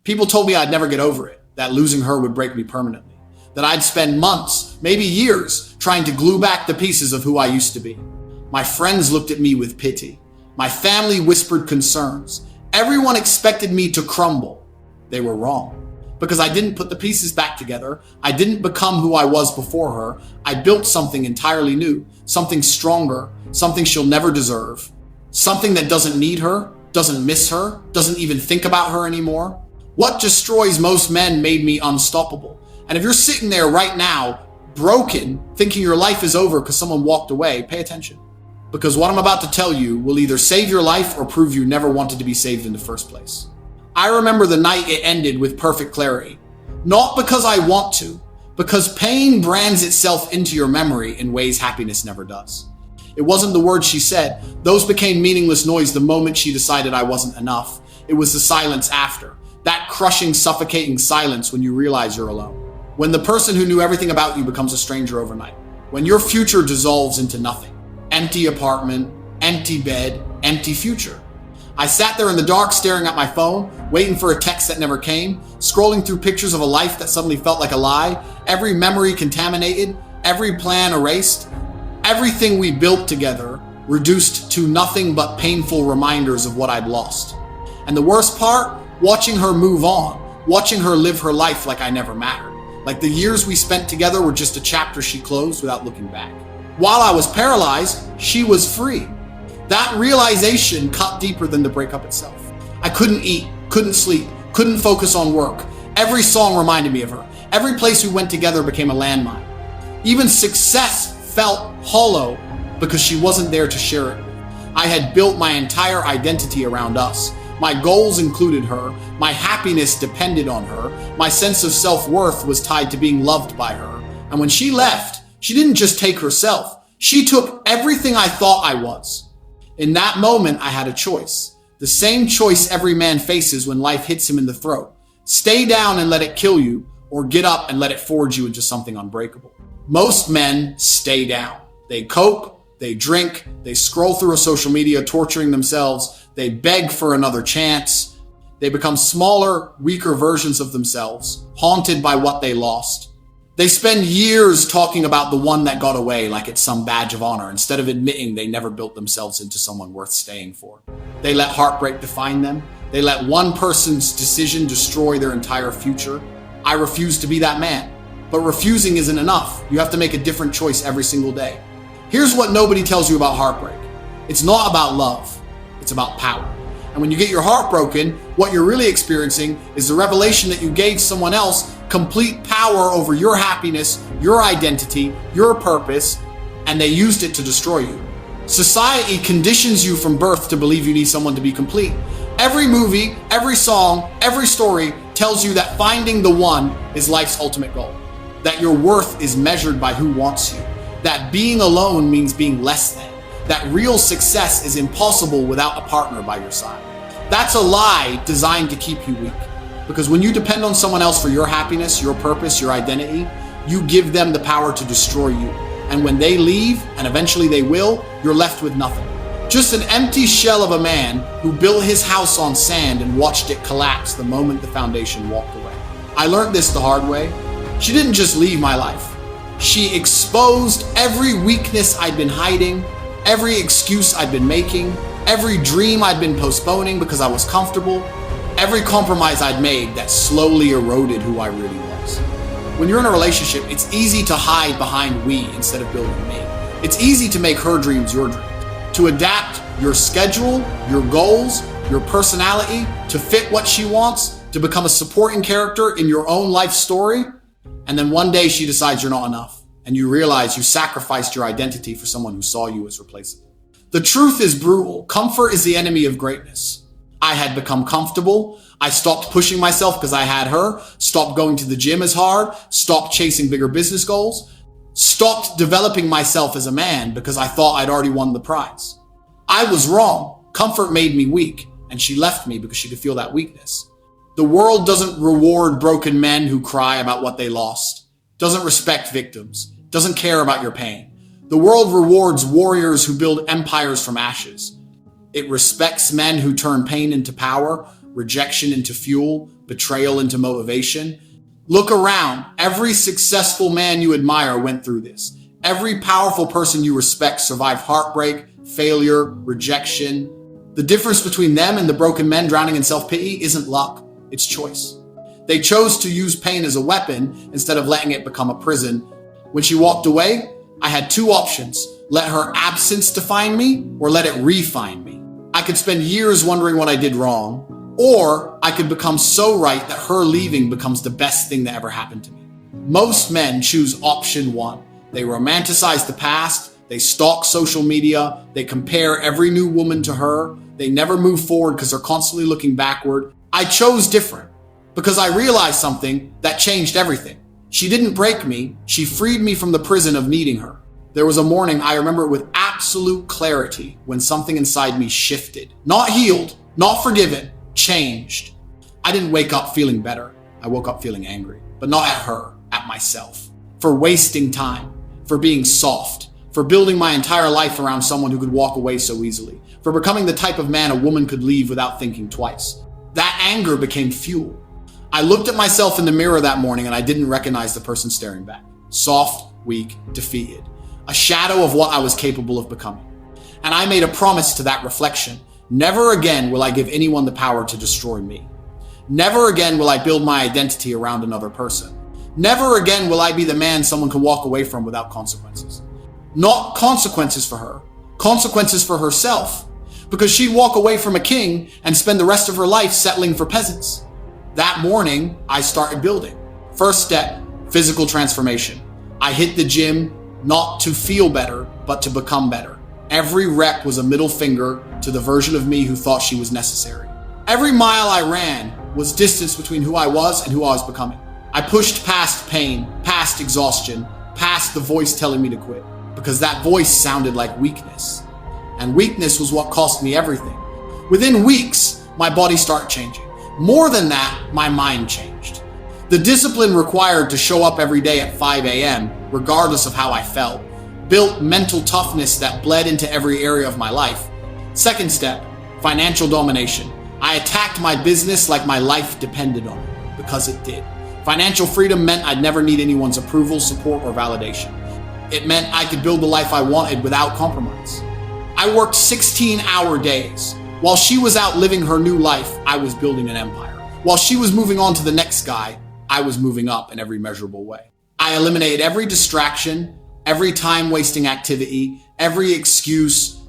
People told me I'd never get over it, that losing her would break me permanently, that I'd spend months, maybe years, trying to glue back the pieces of who I used to be. My friends looked at me with pity. My family whispered concerns. Everyone expected me to crumble. They were wrong. Because I didn't put the pieces back together, I didn't become who I was before her, I built something entirely new, something stronger, something she'll never deserve, something that doesn't need her, doesn't miss her, doesn't even think about her anymore. What destroys most men made me unstoppable. And if you're sitting there right now, broken, thinking your life is over because someone walked away, pay attention. Because what I'm about to tell you will either save your life or prove you never wanted to be saved in the first place. I remember the night it ended with perfect clarity. Not because I want to, because pain brands itself into your memory in ways happiness never does. It wasn't the words she said. Those became meaningless noise the moment she decided I wasn't enough. It was the silence after. That crushing, suffocating silence when you realize you're alone. When the person who knew everything about you becomes a stranger overnight. When your future dissolves into nothing. Empty apartment, empty bed, empty future. I sat there in the dark staring at my phone, waiting for a text that never came, scrolling through pictures of a life that suddenly felt like a lie, every memory contaminated, every plan erased, everything we built together reduced to nothing but painful reminders of what I'd lost. And the worst part, watching her move on, watching her live her life like I never mattered, like the years we spent together were just a chapter she closed without looking back. While I was paralyzed, she was free. That realization cut deeper than the breakup itself. I couldn't eat, couldn't sleep, couldn't focus on work. Every song reminded me of her. Every place we went together became a landmine. Even success felt hollow because she wasn't there to share it with. I had built my entire identity around us. My goals included her. My happiness depended on her. My sense of self-worth was tied to being loved by her. And when she left, she didn't just take herself. She took everything I thought I was. In that moment, I had a choice. The same choice every man faces when life hits him in the throat. Stay down and let it kill you, or get up and let it forge you into something unbreakable. Most men stay down. They cope, they drink, they scroll through a social media, torturing themselves. They beg for another chance. They become smaller, weaker versions of themselves, haunted by what they lost. They spend years talking about the one that got away like it's some badge of honor, instead of admitting they never built themselves into someone worth staying for. They let heartbreak define them. They let one person's decision destroy their entire future. I refuse to be that man. But refusing isn't enough. You have to make a different choice every single day. Here's what nobody tells you about heartbreak. It's not about love. It's about power. And when you get your heart broken, what you're really experiencing is the revelation that you gave someone else complete power over your happiness, your identity, your purpose, and they used it to destroy you. Society conditions you from birth to believe you need someone to be complete. Every movie, every song, every story tells you that finding the one is life's ultimate goal. That your worth is measured by who wants you. That being alone means being less than. That real success is impossible without a partner by your side. That's a lie designed to keep you weak. Because when you depend on someone else for your happiness, your purpose, your identity, you give them the power to destroy you. And when they leave, and eventually they will, you're left with nothing. Just an empty shell of a man who built his house on sand and watched it collapse the moment the foundation walked away. I learned this the hard way. She didn't just leave my life. She exposed every weakness I'd been hiding, every excuse I'd been making, every dream I'd been postponing because I was comfortable, every compromise I'd made that slowly eroded who I really was. When you're in a relationship, it's easy to hide behind we instead of building me. It's easy to make her dreams your dreams, to adapt your schedule, your goals, your personality to fit what she wants, to become a supporting character in your own life story. And then one day she decides you're not enough, and you realize you sacrificed your identity for someone who saw you as replaceable. The truth is brutal. Comfort is the enemy of greatness. I had become comfortable. I stopped pushing myself because I had her, stopped going to the gym as hard, stopped chasing bigger business goals, stopped developing myself as a man because I thought I'd already won the prize. I was wrong. Comfort made me weak, and she left me because she could feel that weakness. The world doesn't reward broken men who cry about what they lost, doesn't respect victims, doesn't care about your pain. The world rewards warriors who build empires from ashes. It respects men who turn pain into power, rejection into fuel, betrayal into motivation. Look around. Every successful man you admire went through this. Every powerful person you respect survived heartbreak, failure, rejection. The difference between them and the broken men drowning in self-pity isn't luck, it's choice. They chose to use pain as a weapon instead of letting it become a prison. When she walked away, I had two options. Let her absence define me or let it refine me. I could spend years wondering what I did wrong, or I could become so right that her leaving becomes the best thing that ever happened to me. Most men choose option one. They romanticize the past, they stalk social media, they compare every new woman to her, they never move forward because they're constantly looking backward. I chose different because I realized something that changed everything. She didn't break me, she freed me from the prison of needing her. There was a morning, I remember it with absolute clarity, when something inside me shifted. Not healed, not forgiven, changed. I didn't wake up feeling better. I woke up feeling angry, but not at her, at myself. For wasting time, for being soft, for building my entire life around someone who could walk away so easily, for becoming the type of man a woman could leave without thinking twice. That anger became fuel. I looked at myself in the mirror that morning and I didn't recognize the person staring back. Soft, weak, defeated. A shadow of what I was capable of becoming. And I made a promise to that reflection. Never again will I give anyone the power to destroy me. Never again will I build my identity around another person. Never again will I be the man someone can walk away from without consequences. Not consequences for her, consequences for herself. Because she'd walk away from a king and spend the rest of her life settling for peasants. That morning, I started building. First step, physical transformation. I hit the gym, not to feel better, but to become better. Every rep was a middle finger to the version of me who thought she was necessary. Every mile I ran was distance between who I was and who I was becoming. I pushed past pain, past exhaustion, past the voice telling me to quit, because that voice sounded like weakness. And weakness was what cost me everything. Within weeks, my body started changing. More than that, my mind changed. The discipline required to show up every day at 5 a.m., regardless of how I felt, built mental toughness that bled into every area of my life. Second step, financial domination. I attacked my business like my life depended on it, because it did. Financial freedom meant I'd never need anyone's approval, support, or validation. It meant I could build the life I wanted without compromise. I worked 16-hour days. While she was out living her new life, I was building an empire. While she was moving on to the next guy, I was moving up in every measurable way. I eliminated every distraction, every time-wasting activity, every excuse.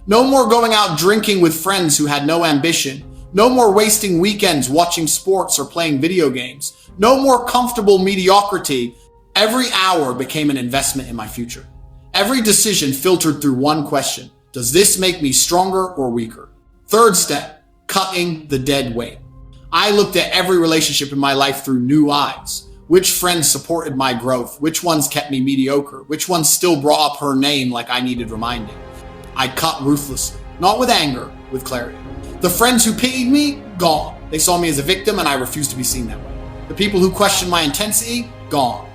No more going out drinking with friends who had no ambition. No more wasting weekends watching sports or playing video games. No more comfortable mediocrity. Every hour became an investment in my future. Every decision filtered through one question. Does this make me stronger or weaker? Third step, cutting the dead weight. I looked at every relationship in my life through new eyes. Which friends supported my growth? Which ones kept me mediocre? Which ones still brought up her name like I needed reminding? I cut ruthlessly, not with anger, with clarity. The friends who pitied me, gone. They saw me as a victim and I refused to be seen that way. The people who questioned my intensity, gone.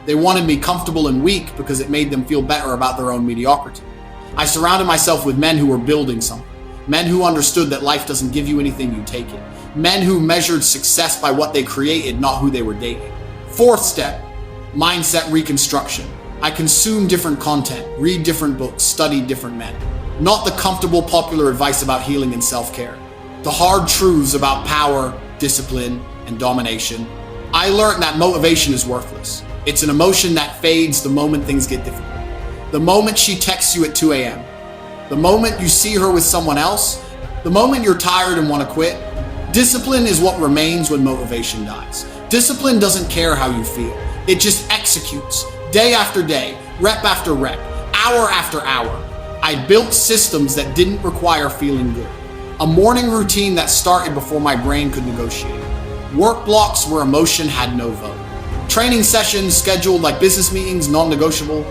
They wanted me comfortable and weak because it made them feel better about their own mediocrity. I surrounded myself with men who were building something. Men who understood that life doesn't give you anything, you take it. Men who measured success by what they created, not who they were dating. Fourth step, mindset reconstruction. I consume different content, read different books, study different men. Not the comfortable popular advice about healing and self-care. The hard truths about power, discipline, and domination. I learned that motivation is worthless. It's an emotion that fades the moment things get difficult. The moment she texts you at 2 a.m. The moment you see her with someone else. The moment you're tired and want to quit. Discipline is what remains when motivation dies. Discipline doesn't care how you feel. It just executes, day after day, rep after rep, hour after hour. I built systems that didn't require feeling good. A morning routine that started before my brain could negotiate. Work blocks where emotion had no vote. Training sessions scheduled like business meetings, non-negotiable.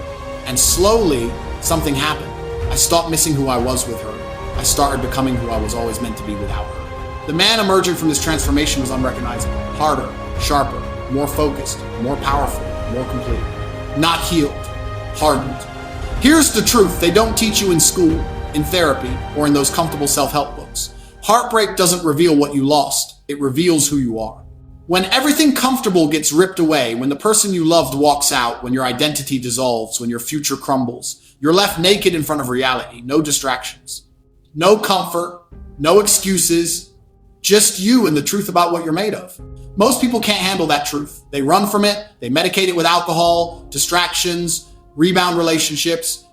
And slowly, something happened. I stopped missing who I was with her. I started becoming who I was always meant to be without her. The man emerging from this transformation was unrecognizable. Harder, sharper, more focused, more powerful, more complete. Not healed, hardened. Here's the truth they don't teach you in school, in therapy, or in those comfortable self-help books. Heartbreak doesn't reveal what you lost. it reveals who you are. When everything comfortable gets ripped away, when the person you loved walks out, when your identity dissolves, when your future crumbles, you're left naked in front of reality, no distractions, no comfort, no excuses, just you and the truth about what you're made of. Most people can't handle that truth. They run from it, they medicate it with alcohol, distractions, rebound relationships.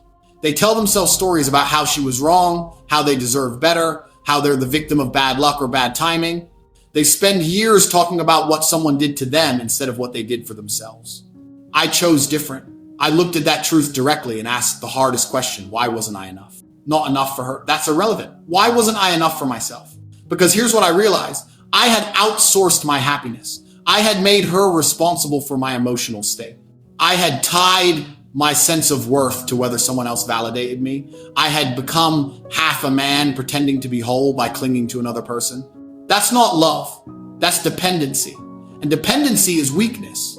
They tell themselves stories about how she was wrong, how they deserve better, how they're the victim of bad luck or bad timing. They spend years talking about what someone did to them instead of what they did for themselves. I chose different. I looked at that truth directly and asked the hardest question: why wasn't I enough? Not enough for her. That's irrelevant. Why wasn't I enough for myself? Because here's what I realized. I had outsourced my happiness. I had made her responsible for my emotional state. I had tied my sense of worth to whether someone else validated me. I had become half a man pretending to be whole by clinging to another person. That's not love. That's dependency. And dependency is weakness.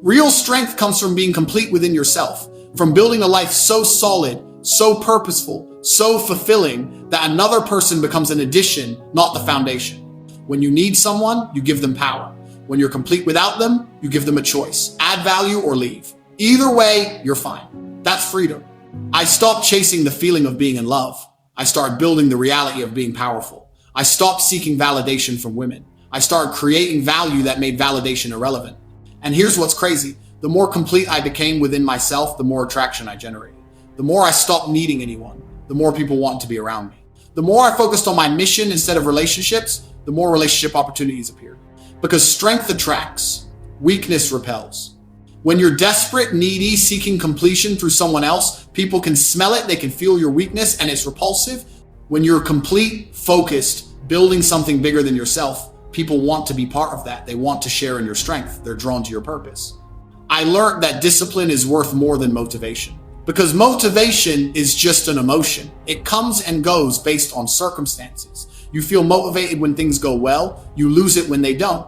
Real strength comes from being complete within yourself, from building a life so solid, so purposeful, so fulfilling that another person becomes an addition, not the foundation. When you need someone, you give them power. When you're complete without them, you give them a choice: add value or leave. Either way, you're fine. That's freedom. I stopped chasing the feeling of being in love. I started building the reality of being powerful. I stopped seeking validation from women. I started creating value that made validation irrelevant. And here's what's crazy. The more complete I became within myself, the more attraction I generated. The more I stopped needing anyone, the more people want to be around me. The more I focused on my mission instead of relationships, the more relationship opportunities appeared. Because strength attracts, weakness repels. When you're desperate, needy, seeking completion through someone else, people can smell it, they can feel your weakness, and it's repulsive. When you're complete, focused, building something bigger than yourself, people want to be part of that. They want to share in your strength. They're drawn to your purpose. I learned that discipline is worth more than motivation, because motivation is just an emotion. It comes and goes based on circumstances. You feel motivated when things go well. You lose it when they don't.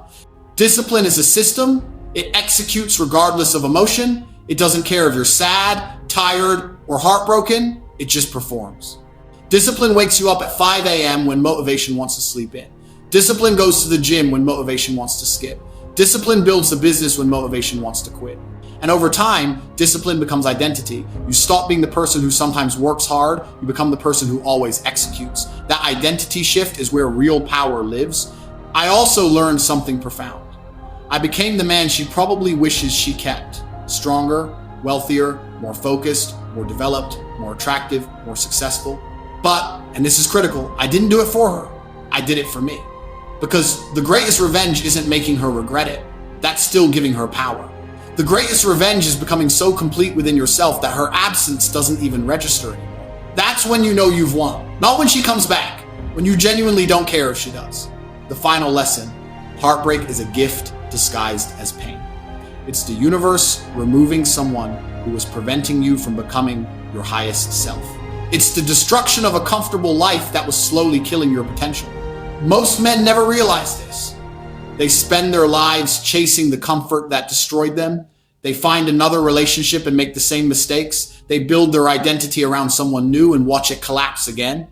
Discipline is a system. It executes regardless of emotion. It doesn't care if you're sad, tired, or heartbroken. It just performs. Discipline wakes you up at 5 a.m. when motivation wants to sleep in. Discipline goes to the gym when motivation wants to skip. Discipline builds a business when motivation wants to quit. And over time, discipline becomes identity. You stop being the person who sometimes works hard. You become the person who always executes. That identity shift is where real power lives. I also learned something profound. I became the man she probably wishes she kept. Stronger, wealthier, more focused, more developed, more attractive, more successful. But, and this is critical, I didn't do it for her. I did it for me. Because the greatest revenge isn't making her regret it. That's still giving her power. The greatest revenge is becoming so complete within yourself that her absence doesn't even register anymore. That's when you know you've won. Not when she comes back, when you genuinely don't care if she does. The final lesson: heartbreak is a gift disguised as pain. It's the universe removing someone who was preventing you from becoming your highest self. It's the destruction of a comfortable life that was slowly killing your potential. Most men never realize this. They spend their lives chasing the comfort that destroyed them. They find another relationship and make the same mistakes. They build their identity around someone new and watch it collapse again.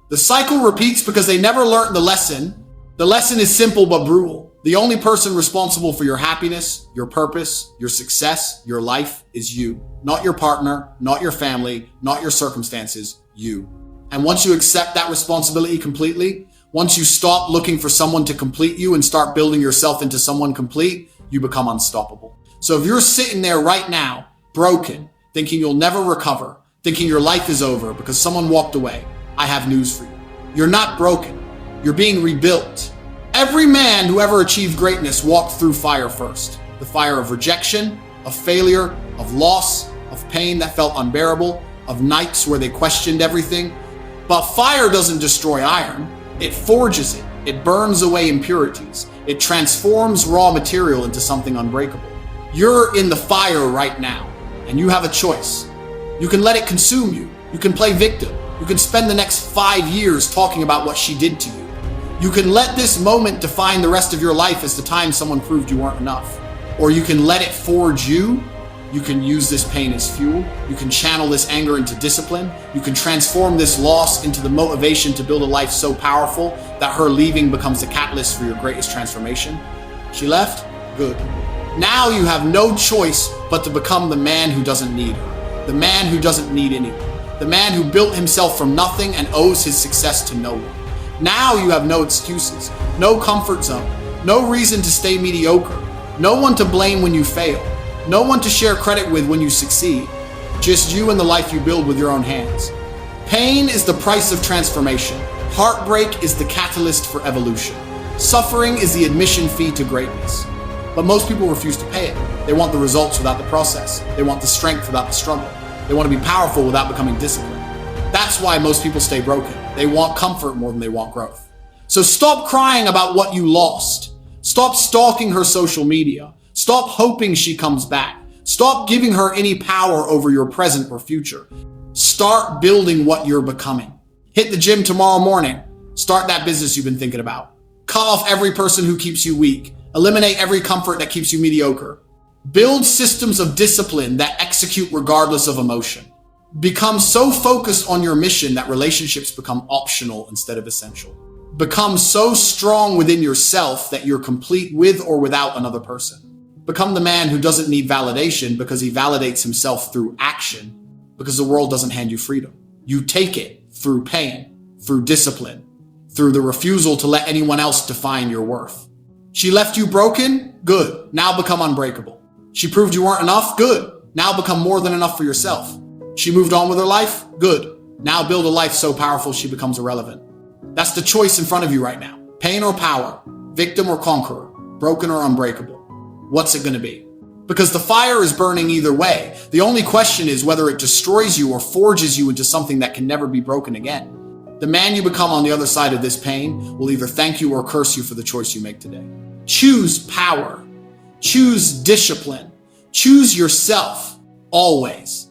The cycle repeats because they never learned the lesson. The lesson is simple but brutal. The only person responsible for your happiness, your purpose, your success, your life is you. Not your partner, not your family, not your circumstances, you. And once you accept that responsibility completely, once you stop looking for someone to complete you and start building yourself into someone complete, you become unstoppable. So if you're sitting there right now, broken, thinking you'll never recover, thinking your life is over because someone walked away, I have news for you. You're not broken. You're being rebuilt. Every man who ever achieved greatness walked through fire first. The fire of rejection, of failure, of loss, of pain that felt unbearable, of nights where they questioned everything. But fire doesn't destroy iron. It forges it. It burns away impurities. It transforms raw material into something unbreakable. You're in the fire right now, and you have a choice. You can let it consume you. You can play victim. You can spend the next 5 years talking about what she did to you. You can let this moment define the rest of your life as the time someone proved you weren't enough. Or you can let it forge you. You can use this pain as fuel. You can channel this anger into discipline. You can transform this loss into the motivation to build a life so powerful that her leaving becomes the catalyst for your greatest transformation? She left? Good. Now you have no choice but to become the man who doesn't need her, the man who doesn't need anyone, the man who built himself from nothing and owes his success to no one. Now you have no excuses, no comfort zone, no reason to stay mediocre, no one to blame when you fail, no one to share credit with when you succeed, just you and the life you build with your own hands. Pain is the price of transformation. Heartbreak is the catalyst for evolution. Suffering is the admission fee to greatness. But most people refuse to pay it. They want the results without the process. They want the strength without the struggle. They want to be powerful without becoming disciplined. That's why most people stay broken. They want comfort more than they want growth. So stop crying about what you lost. Stop stalking her social media. Stop hoping she comes back. Stop giving her any power over your present or future. Start building what you're becoming. Hit the gym tomorrow morning. Start that business you've been thinking about. Cut off every person who keeps you weak. Eliminate every comfort that keeps you mediocre. Build systems of discipline that execute regardless of emotion. Become so focused on your mission that relationships become optional instead of essential. Become so strong within yourself that you're complete with or without another person. Become the man who doesn't need validation because he validates himself through action, because the world doesn't hand you freedom. You take it through pain, through discipline, through the refusal to let anyone else define your worth. She left you broken? Good. Now become unbreakable. She proved you weren't enough? Good. Now become more than enough for yourself. She moved on with her life? Good. Now build a life so powerful she becomes irrelevant. That's the choice in front of you right now. Pain or power, victim or conqueror, broken or unbreakable. What's it going to be? Because the fire is burning either way. The only question is whether it destroys you or forges you into something that can never be broken again. The man you become on the other side of this pain will either thank you or curse you for the choice you make today. Choose power. Choose discipline. Choose yourself. Always.